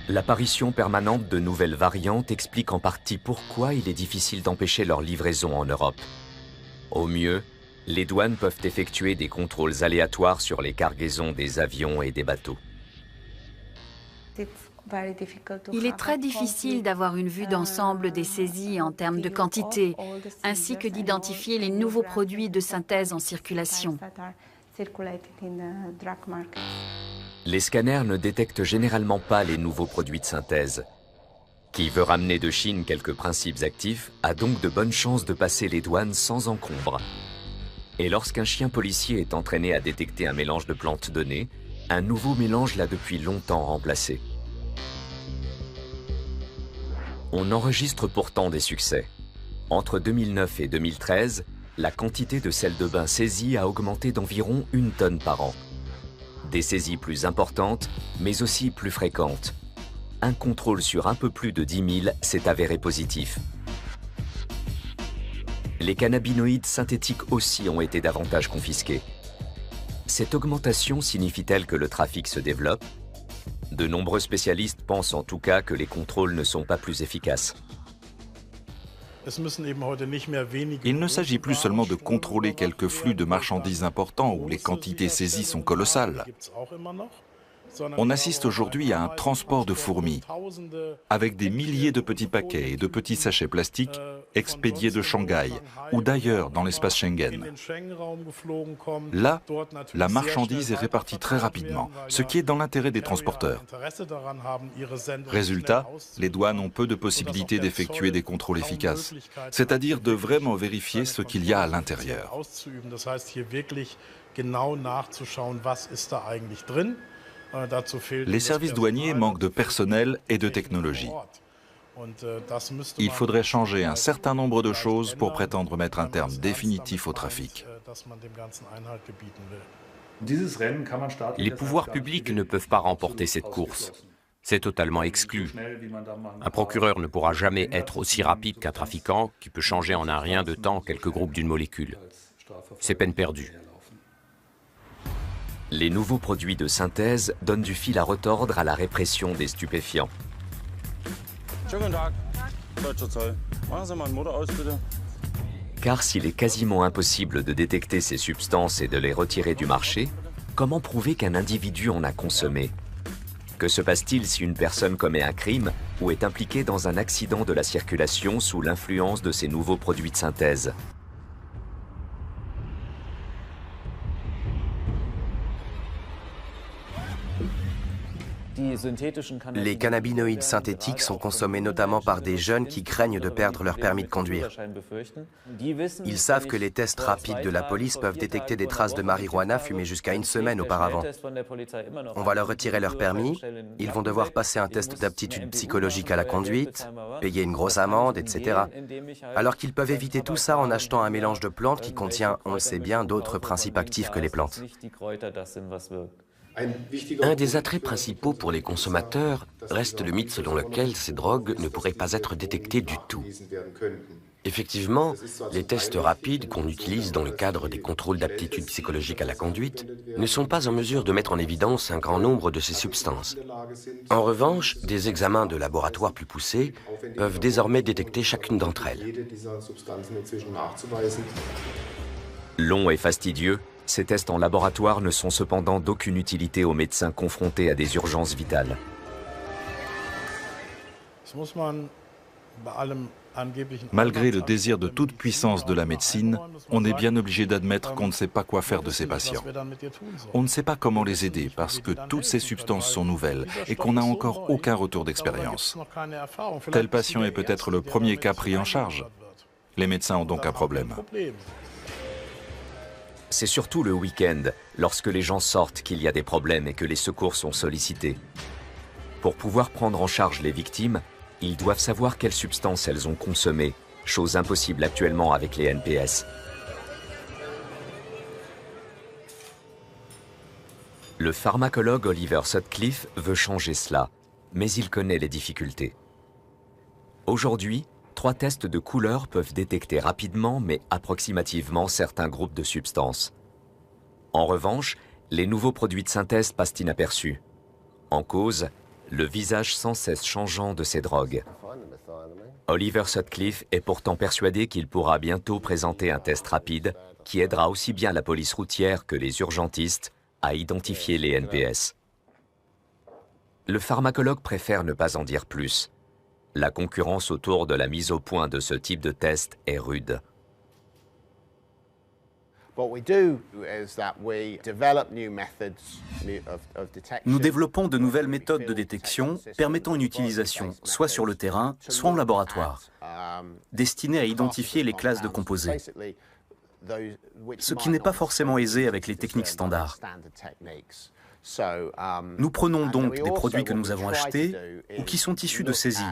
[SPEAKER 1] L'apparition permanente de nouvelles variantes explique en partie pourquoi il est difficile d'empêcher leur livraison en Europe. Au mieux, les douanes peuvent effectuer des contrôles aléatoires sur les cargaisons des avions et des bateaux.
[SPEAKER 3] Il est très difficile d'avoir une vue d'ensemble des saisies en termes de quantité, ainsi que d'identifier les nouveaux produits de synthèse en circulation.
[SPEAKER 1] Les scanners ne détectent généralement pas les nouveaux produits de synthèse. Qui veut ramener de Chine quelques principes actifs a donc de bonnes chances de passer les douanes sans encombre. Et lorsqu'un chien policier est entraîné à détecter un mélange de plantes données, un nouveau mélange l'a depuis longtemps remplacé. On enregistre pourtant des succès. Entre 2009 et 2013, la quantité de sel de bain saisie a augmenté d'environ 1 tonne par an. Des saisies plus importantes, mais aussi plus fréquentes. Un contrôle sur un peu plus de 10 000 s'est avéré positif. Les cannabinoïdes synthétiques aussi ont été davantage confisqués. Cette augmentation signifie-t-elle que le trafic se développe? De nombreux spécialistes pensent en tout cas que les contrôles ne sont pas plus efficaces.
[SPEAKER 2] Il ne s'agit plus seulement de contrôler quelques flux de marchandises importants où les quantités saisies sont colossales. On assiste aujourd'hui à un transport de fourmis, avec des milliers de petits paquets et de petits sachets plastiques expédiés de Shanghai ou d'ailleurs dans l'espace Schengen. Là, la marchandise est répartie très rapidement, ce qui est dans l'intérêt des transporteurs. Résultat, les douanes ont peu de possibilités d'effectuer des contrôles efficaces, c'est-à-dire de vraiment vérifier ce qu'il y a à l'intérieur. Les services douaniers manquent de personnel et de technologie. Il faudrait changer un certain nombre de choses pour prétendre mettre un terme définitif au trafic.
[SPEAKER 5] Les pouvoirs publics ne peuvent pas remporter cette course. C'est totalement exclu. Un procureur ne pourra jamais être aussi rapide qu'un trafiquant qui peut changer en un rien de temps quelques groupes d'une molécule. C'est peine perdue.
[SPEAKER 1] Les nouveaux produits de synthèse donnent du fil à retordre à la répression des stupéfiants. Car s'il est quasiment impossible de détecter ces substances et de les retirer du marché, comment prouver qu'un individu en a consommé? Que se passe-t-il si une personne commet un crime ou est impliquée dans un accident de la circulation sous l'influence de ces nouveaux produits de synthèse?
[SPEAKER 4] Les cannabinoïdes synthétiques sont consommés notamment par des jeunes qui craignent de perdre leur permis de conduire. Ils savent que les tests rapides de la police peuvent détecter des traces de marijuana fumées jusqu'à une semaine auparavant. On va leur retirer leur permis, ils vont devoir passer un test d'aptitude psychologique à la conduite, payer une grosse amende, etc. Alors qu'ils peuvent éviter tout ça en achetant un mélange de plantes qui contient, on le sait bien, d'autres principes actifs que les plantes.
[SPEAKER 6] Un des attraits principaux pour les consommateurs reste le mythe selon lequel ces drogues ne pourraient pas être détectées du tout. Effectivement, les tests rapides qu'on utilise dans le cadre des contrôles d'aptitude psychologique à la conduite ne sont pas en mesure de mettre en évidence un grand nombre de ces substances. En revanche, des examens de laboratoire plus poussés peuvent désormais détecter chacune d'entre elles.
[SPEAKER 1] Longs et fastidieux, ces tests en laboratoire ne sont cependant d'aucune utilité aux médecins confrontés à des urgences vitales.
[SPEAKER 2] Malgré le désir de toute puissance de la médecine, on est bien obligé d'admettre qu'on ne sait pas quoi faire de ces patients. On ne sait pas comment les aider parce que toutes ces substances sont nouvelles et qu'on n'a encore aucun retour d'expérience. Tel patient est peut-être le premier cas pris en charge. Les médecins ont donc un problème.
[SPEAKER 1] C'est surtout le week-end, lorsque les gens sortent, qu'il y a des problèmes et que les secours sont sollicités. Pour pouvoir prendre en charge les victimes, ils doivent savoir quelles substances elles ont consommées, chose impossible actuellement avec les NPS. Le pharmacologue Oliver Sutcliffe veut changer cela, mais il connaît les difficultés. Aujourd'hui, 3 tests de couleur peuvent détecter rapidement mais approximativement certains groupes de substances. En revanche, les nouveaux produits de synthèse passent inaperçus. En cause, le visage sans cesse changeant de ces drogues. Oliver Sutcliffe est pourtant persuadé qu'il pourra bientôt présenter un test rapide qui aidera aussi bien la police routière que les urgentistes à identifier les NPS. Le pharmacologue préfère ne pas en dire plus. La concurrence autour de la mise au point de ce type de test est rude.
[SPEAKER 9] Nous développons de nouvelles méthodes de détection permettant une utilisation soit sur le terrain, soit en laboratoire, destinées à identifier les classes de composés, ce qui n'est pas forcément aisé avec les techniques standards. Nous prenons donc des produits que nous avons achetés ou qui sont issus de saisie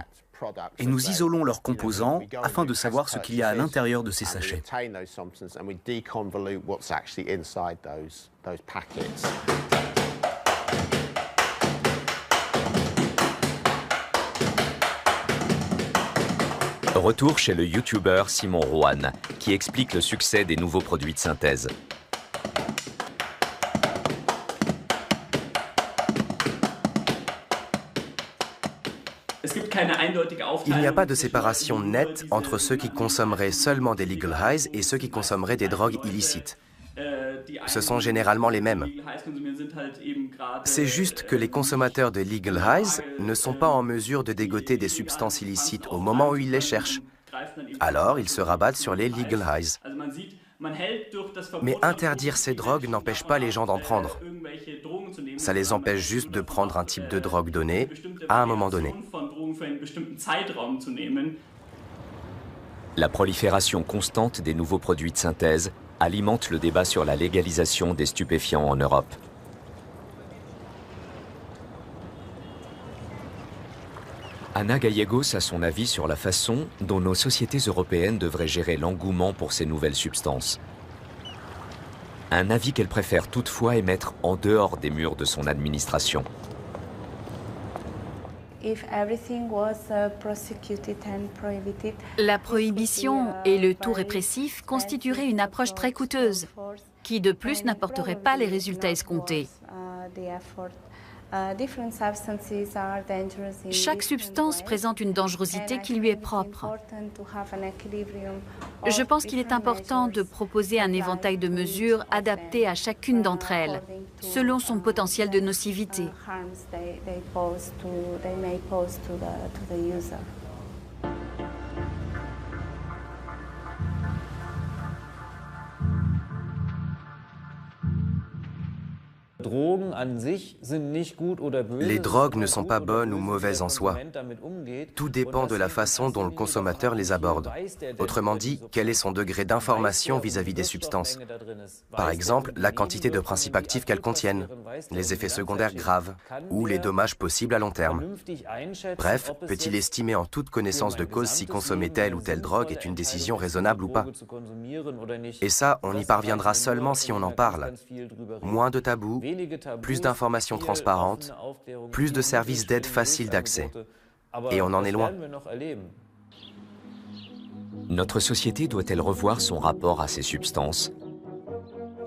[SPEAKER 9] et nous isolons leurs composants afin de savoir ce qu'il y a à l'intérieur de ces sachets.
[SPEAKER 1] Retour chez le YouTuber Simon Rohan, qui explique le succès des nouveaux produits de synthèse.
[SPEAKER 4] Il n'y a pas de séparation nette entre ceux qui consommeraient seulement des legal highs et ceux qui consommeraient des drogues illicites. Ce sont généralement les mêmes. C'est juste que les consommateurs de legal highs ne sont pas en mesure de dégoter des substances illicites au moment où ils les cherchent. Alors, ils se rabattent sur les legal highs. Mais interdire ces drogues n'empêche pas les gens d'en prendre. Ça les empêche juste de prendre un type de drogue donné à un moment donné.
[SPEAKER 1] La prolifération constante des nouveaux produits de synthèse alimente le débat sur la légalisation des stupéfiants en Europe. Anna Gallegos a son avis sur la façon dont nos sociétés européennes devraient gérer l'engouement pour ces nouvelles substances. Un avis qu'elle préfère toutefois émettre en dehors des murs de son administration.
[SPEAKER 3] La prohibition et le tout répressif constitueraient une approche très coûteuse, qui de plus n'apporterait pas les résultats escomptés. Chaque substance présente une dangerosité qui lui est propre. Je pense qu'il est important de proposer un éventail de mesures adaptées à chacune d'entre elles, selon son potentiel de nocivité.
[SPEAKER 4] Les drogues ne sont pas bonnes ou mauvaises en soi. Tout dépend de la façon dont le consommateur les aborde. Autrement dit, quel est son degré d'information vis-à-vis des substances. Par exemple, la quantité de principes actifs qu'elles contiennent, les effets secondaires graves ou les dommages possibles à long terme. Bref, peut-il estimer en toute connaissance de cause si consommer telle ou telle drogue est une décision raisonnable ou pas? Et ça, on y parviendra seulement si on en parle. Moins de tabous, plus d'informations transparentes, plus de services d'aide faciles d'accès. Et on en est loin.
[SPEAKER 1] Notre société doit-elle revoir son rapport à ces substances?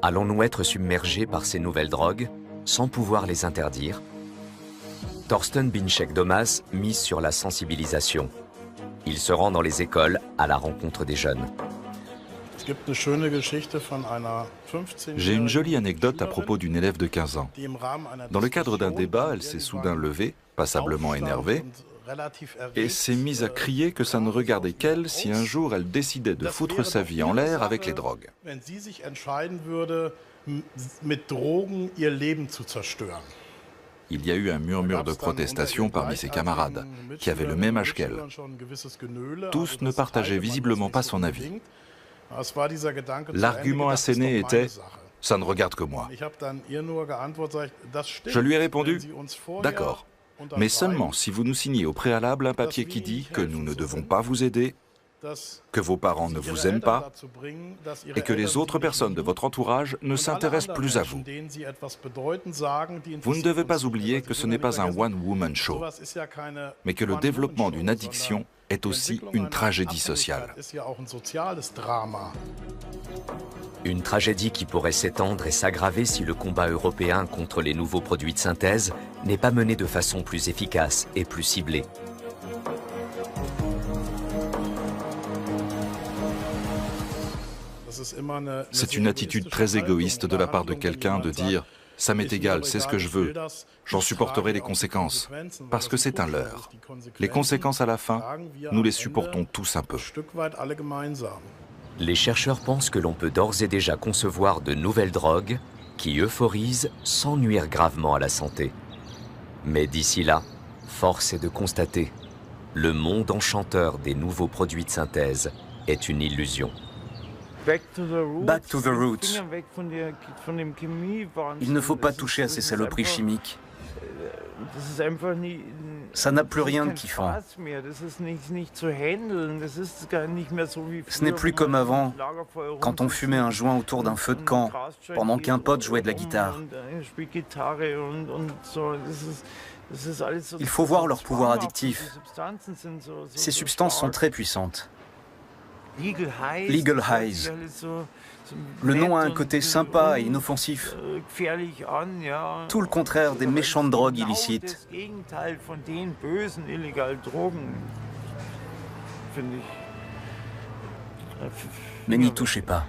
[SPEAKER 1] Allons-nous être submergés par ces nouvelles drogues, sans pouvoir les interdire? Thorsten Binchek-Domas mise sur la sensibilisation. Il se rend dans les écoles à la rencontre des jeunes.
[SPEAKER 2] J'ai une jolie anecdote à propos d'une élève de 15 ans. Dans le cadre d'un débat, elle s'est soudain levée, passablement énervée, et s'est mise à crier que ça ne regardait qu'elle si un jour elle décidait de foutre sa vie en l'air avec les drogues. Il y a eu un murmure de protestation parmi ses camarades, qui avaient le même âge qu'elle. Tous ne partageaient visiblement pas son avis. L'argument asséné était « ça ne regarde que moi ». Je lui ai répondu « d'accord, mais seulement si vous nous signez au préalable un papier qui dit que nous ne devons pas vous aider, que vos parents ne vous aiment pas et que les autres personnes de votre entourage ne s'intéressent plus à vous. Vous ne devez pas oublier que ce n'est pas un one-woman show, mais que le développement d'une addiction est aussi une tragédie sociale.
[SPEAKER 1] Une tragédie qui pourrait s'étendre et s'aggraver si le combat européen contre les nouveaux produits de synthèse n'est pas mené de façon plus efficace et plus ciblée.
[SPEAKER 2] C'est une attitude très égoïste de la part de quelqu'un de dire « ça m'est égal, c'est ce que je veux, j'en supporterai les conséquences », parce que c'est un leurre. Les conséquences à la fin, nous les supportons tous un peu.
[SPEAKER 1] Les chercheurs pensent que l'on peut d'ores et déjà concevoir de nouvelles drogues qui euphorisent sans nuire gravement à la santé. Mais d'ici là, force est de constater, le monde enchanteur des nouveaux produits de synthèse est une illusion.
[SPEAKER 9] Back to the roots. Il ne faut pas toucher à ces saloperies chimiques. Ça n'a plus rien de kiffant. Ce n'est plus comme avant, quand on fumait un joint autour d'un feu de camp, pendant qu'un pote jouait de la guitare. Il faut voir leur pouvoir addictif. Ces substances sont très puissantes. Legal Highs. Le nom a un côté sympa et inoffensif. Tout le contraire des méchantes drogues illicites. Mais n'y touchez pas.